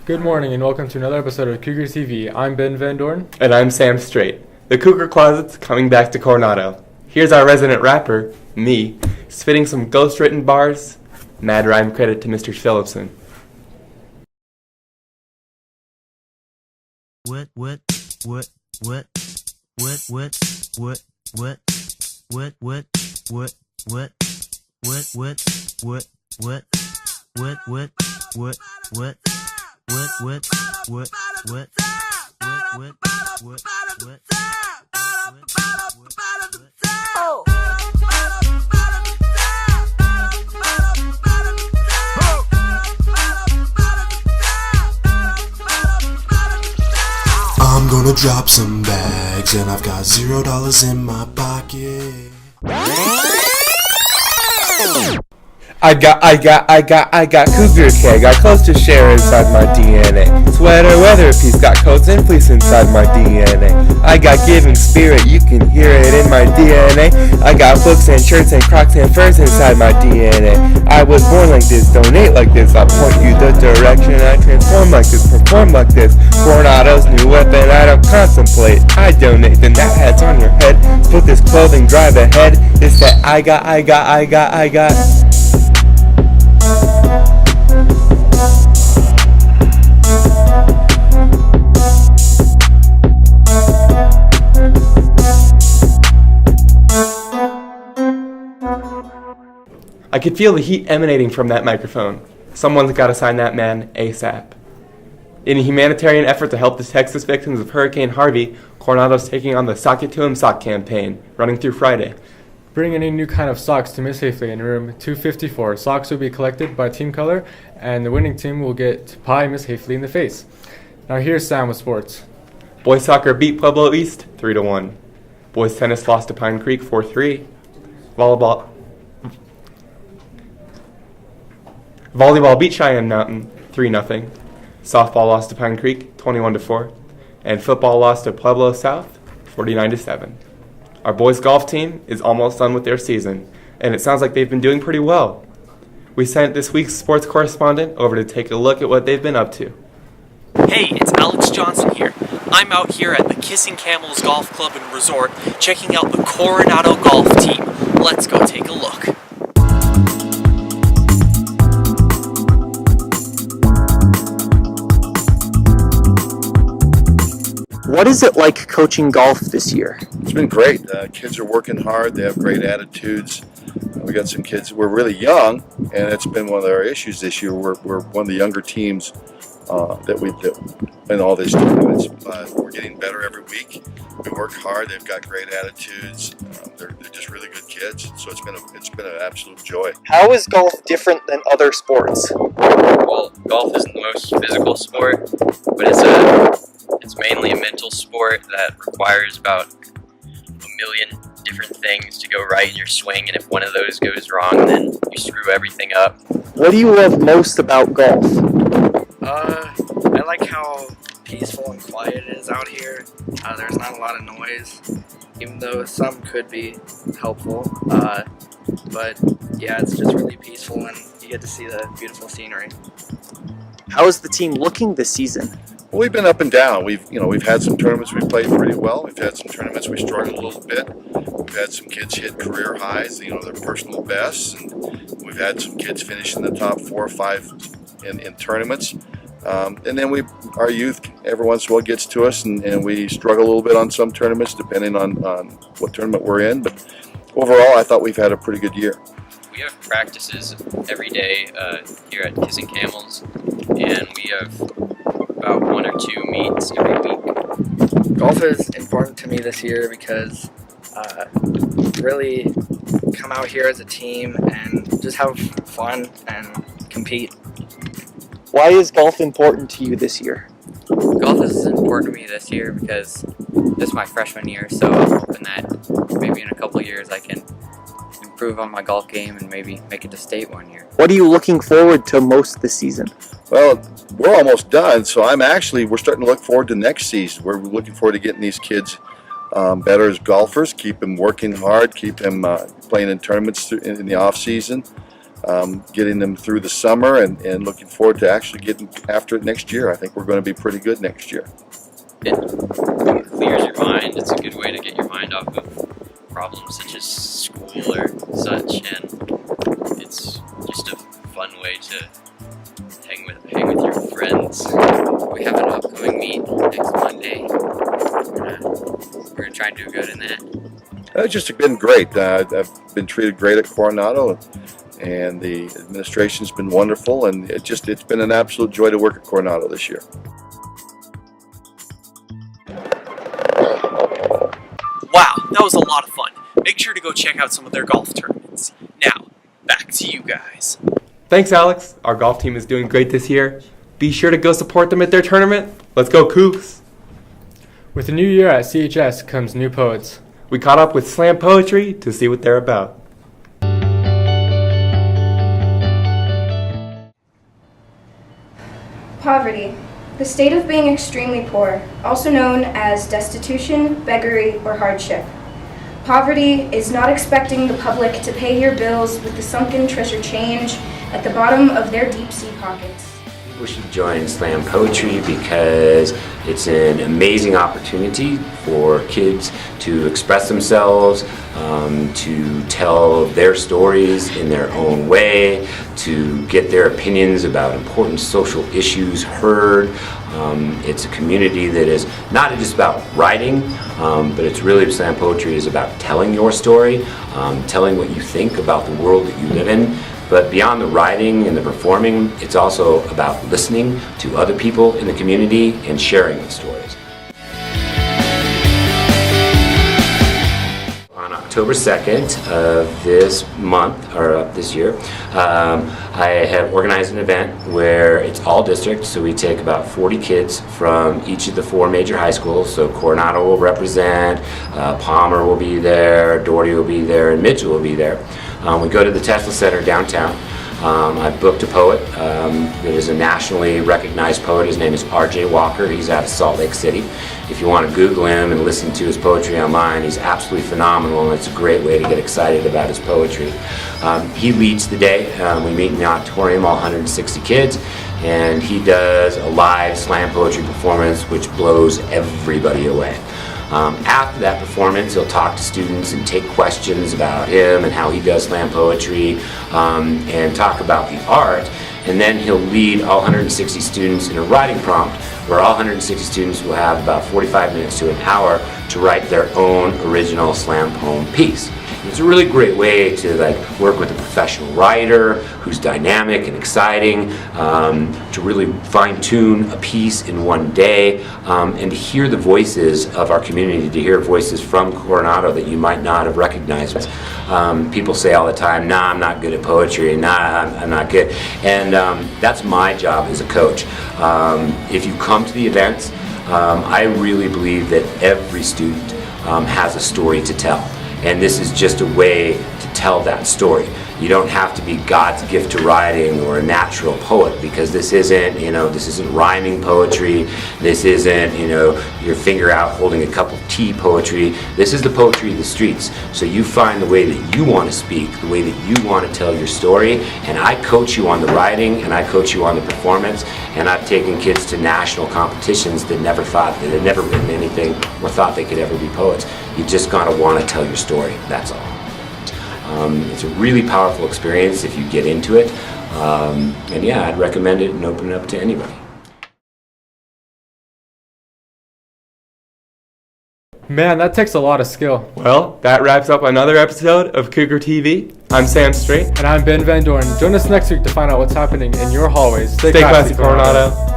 Good morning and welcome to another episode of Cougar TV. I'm Ben Van Dorn. And I'm Sam Strait. The Cougar Closet's coming back to Coronado. Here's our resident rapper, me, spitting some ghost-written bars. Mad rhyme credit to Mr. Phillipson. What? I'm gonna drop some bags and I've got $0 in my pocket. I got Cougar K, got close to share inside my DNA. Sweater weather piece, got coats and fleece inside my DNA. I got giving spirit, you can hear it in my DNA. I got books and shirts and Crocs and furs inside my DNA. I was born like this, donate like this, I'll point you the direction. I transform like this, perform like this. Coronado's new weapon, I don't contemplate. I donate, then that hat's on your head. Put this clothing, drive ahead. It's that I got. I could feel the heat emanating from that microphone. Someone's got to sign that man ASAP. In a humanitarian effort to help the Texas victims of Hurricane Harvey, Coronado's taking on the Sock It To Him Sock campaign, running through Friday. Bring any new kind of socks to Miss Hafley in room 254. Socks will be collected by team color, and the winning team will get to pie Miss Hafley in the face. Now here's Sam with sports. Boys soccer beat Pueblo East 3-1. Boys tennis lost to Pine Creek 4-3. Volleyball beat Cheyenne Mountain 3-0. Softball lost to Pine Creek 21-4. And football lost to Pueblo South 49-7. Our boys golf team is almost done with their season, and it sounds like they've been doing pretty well. We sent this week's sports correspondent over to take a look at what they've been up to. Hey, it's Alex Johnson here. I'm out here at the Kissing Camels Golf Club and Resort checking out the Coronado golf team. Let's go take a look. What is it like coaching golf this year? It's been great. Kids are working hard. They have great attitudes. We got some kids. We're really young, and it's been one of our issues this year. We're one of the younger teams that in all these tournaments. But we're getting better every week. We work hard. They've got great attitudes. They're just really good kids. So it's been an absolute joy. How is golf different than other sports? Well, golf isn't the most physical sport, but it's mainly a mental sport that requires about a million different things to go right in your swing, and if one of those goes wrong, then you screw everything up. What do you love most about golf? I like how peaceful and quiet it is out here. There's not a lot of noise, even though some could be helpful. But yeah, it's just really peaceful, and you get to see the beautiful scenery. How is the team looking this season? Well, we've been up and down. We've had some tournaments we played pretty well. We've had some tournaments we struggled a little bit. We've had some kids hit career highs, their personal bests, and we've had some kids finish in the top 4 or 5 in tournaments. And then our youth every once in a while gets to us, and we struggle a little bit on some tournaments depending on what tournament we're in. But overall, I thought we've had a pretty good year. We have practices every day here at Kissing Camels, and we have about 1 or 2 meets every week. Golf is important to me this year because really come out here as a team and just have fun and compete. Why is golf important to you this year? Golf is important to me this year because this is my freshman year, so I'm hoping that maybe in a couple of years I can improve on my golf game and maybe make it to state one year. What are you looking forward to most this season? Well, we're almost done, so we're starting to look forward to next season. We're looking forward to getting these kids better as golfers, keep them working hard, keep them playing in tournaments in the off season. getting them through the summer, and looking forward to actually getting after it next year. I think we're going to be pretty good next year. It clears your mind. It's a good way to get your mind off of problems such as school or such, and it's just a fun way to hang with your friends. We have an upcoming meet next Monday. We're gonna try and do good in that. It's just been great. I've been treated great at Coronado, and the administration's been wonderful, and it's been an absolute joy to work at Coronado this year. Wow, that was a lot of fun. Make sure to go check out some of their golf tournaments. Now, back to you guys. Thanks, Alex. Our golf team is doing great this year. Be sure to go support them at their tournament. Let's go, Cougs! With the new year at CHS comes new poets. We caught up with slam poetry to see what they're about. Poverty, the state of being extremely poor, also known as destitution, beggary, or hardship. Poverty is not expecting the public to pay your bills with the sunken treasure change at the bottom of their deep-sea pockets. People should join slam poetry because it's an amazing opportunity for kids to express themselves, to tell their stories in their own way, to get their opinions about important social issues heard. It's a community that is not just about writing, but it's really, slam poetry is about telling your story, telling what you think about the world that you live in. But beyond the writing and the performing, it's also about listening to other people in the community and sharing the stories. On October 2nd of this month, or this year, I have organized an event where it's all districts, so we take about 40 kids from each of the 4 major high schools. So Coronado will represent, Palmer will be there, Doherty will be there, and Mitchell will be there. We go to the Tesla Center downtown. I've booked a poet that is a nationally recognized poet. His name is R.J. Walker. He's out of Salt Lake City. If you want to Google him and listen to his poetry online, he's absolutely phenomenal, and it's a great way to get excited about his poetry. He leads the day. We meet in the auditorium, all 160 kids, and he does a live slam poetry performance which blows everybody away. After that performance, he'll talk to students and take questions about him and how he does slam poetry, and talk about the art. And then he'll lead all 160 students in a writing prompt where all 160 students will have about 45 minutes to an hour to write their own original slam poem piece. It's a really great way to work with a professional writer who's dynamic and exciting, to really fine-tune a piece in one day, and to hear the voices of our community, to hear voices from Coronado that you might not have recognized. People say all the time, nah, I'm not good at poetry, nah, I'm not good. And that's my job as a coach. If you come to the events, I really believe that every student has a story to tell. And this is just a way to tell that story. You don't have to be God's gift to writing or a natural poet, because this isn't rhyming poetry. This isn't, your finger out holding a cup of tea poetry. This is the poetry of the streets. So you find the way that you want to speak, the way that you want to tell your story, and I coach you on the writing and I coach you on the performance, and I've taken kids to national competitions that never thought that had never written anything or thought they could ever be poets. You just gotta want to tell your story, that's all. It's a really powerful experience if you get into it, and yeah, I'd recommend it and open it up to anybody. Man, that takes a lot of skill. Well, that wraps up another episode of Cougar TV. I'm Sam Straight. And I'm Ben Van Dorn. Join us next week to find out what's happening in your hallways. Stay classy, Coronado.